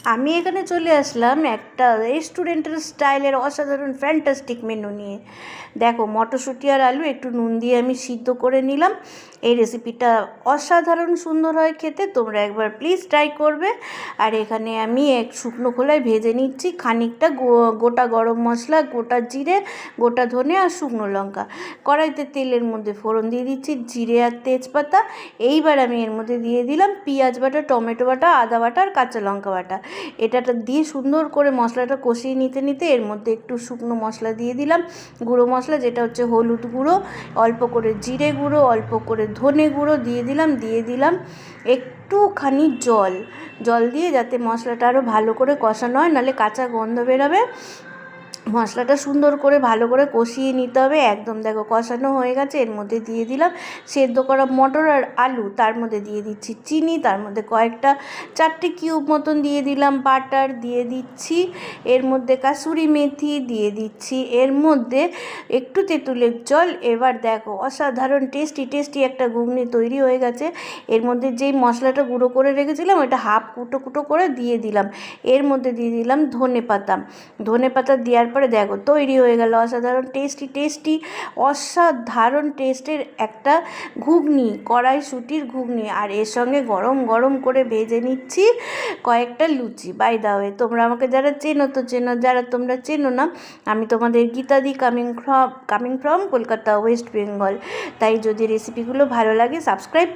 আমি এখানে চলে আসলাম একটা রেস্টুরেন্টের স্টাইলের অসাধারণ ফ্যান্টাস্টিক মেনু নিয়ে। দেখো, মটরশুঁটি আর আলু একটু নুন দিয়ে আমি সিদ্ধ করে নিলাম। এই রেসিপিটা অসাধারণ সুন্দর হয় খেতে, তোমরা একবার প্লিজ ট্রাই করবে। আর এখানে আমি এক শুকনো খোলায় ভেজে নিচ্ছি খানিকটা গোটা গরম মশলা, গোটা জিরে, গোটা ধনে আর শুকনো লঙ্কা। কড়াইতে তেলের মধ্যে ফোড়ন দিয়ে দিচ্ছি জিরে আর তেজপাতা। এইবার আমি এর মধ্যে দিয়ে দিলাম পেঁয়াজ বাটা, টমেটো বাটা, আদা বাটা আর কাঁচা লঙ্কা বাটা। এটাটা দিয়ে সুন্দর করে মশলাটা কষিয়ে নিতে নিতে এর মধ্যে একটু শুকনো মশলা দিয়ে দিলাম, গুঁড়ো মশলা, যেটা হচ্ছে হলুদ গুঁড়ো, অল্প করে জিরে গুঁড়ো, অল্প করে ধনে গুঁড়ো দিয়ে দিলাম একটুখানি জল দিয়ে, যাতে মশলাটা আরও ভালো করে কষানো হয়, নাহলে কাঁচা গন্ধ বেরোবে। মশলাটা সুন্দর করে ভালো করে কষিয়ে নিতে হবে। একদম দেখো কষানো হয়ে গেছে। এর মধ্যে দিয়ে দিলাম সেদ্ধ করা মটর আর আলু, তার মধ্যে দিয়ে দিচ্ছি চিনি, তার মধ্যে কয়েকটা 4টে কিউব মতন দিয়ে দিলাম বাটার, দিয়ে দিচ্ছি এর মধ্যে কাসুরি মেথি, দিয়ে দিচ্ছি এর মধ্যে একটু তেঁতুলের জল। এবার দেখো অসাধারণ টেস্টি একটা ঘুগনি তৈরি হয়ে গেছে। এর মধ্যে যেই মশলাটা গুঁড়ো করে রেখেছিলাম ওটা হাফ কুটো করে দিয়ে দিলাম। এর মধ্যে দিয়ে দিলাম ধনে পাতা দেওয়ার পরে দেখো তৈরি হয়ে গেল অসাধারণ টেস্টি অসাধারণ টেস্টের একটা ঘুগনি, কড়াইশুঁটির ঘুগনি। আর এর সঙ্গে গরম গরম করে ভেজে নিচ্ছি কয়েকটা লুচি। বাই দা ওয়ে, তোমরা আমাকে যারা চেনো তো চেনো, যারা তোমরা চেনো না, আমি তোমাদের গীতাদি, কামিং ফ্রম কলকাতা, ওয়েস্ট বেঙ্গল। তাই যদি রেসিপিগুলো ভালো লাগে সাবস্ক্রাইব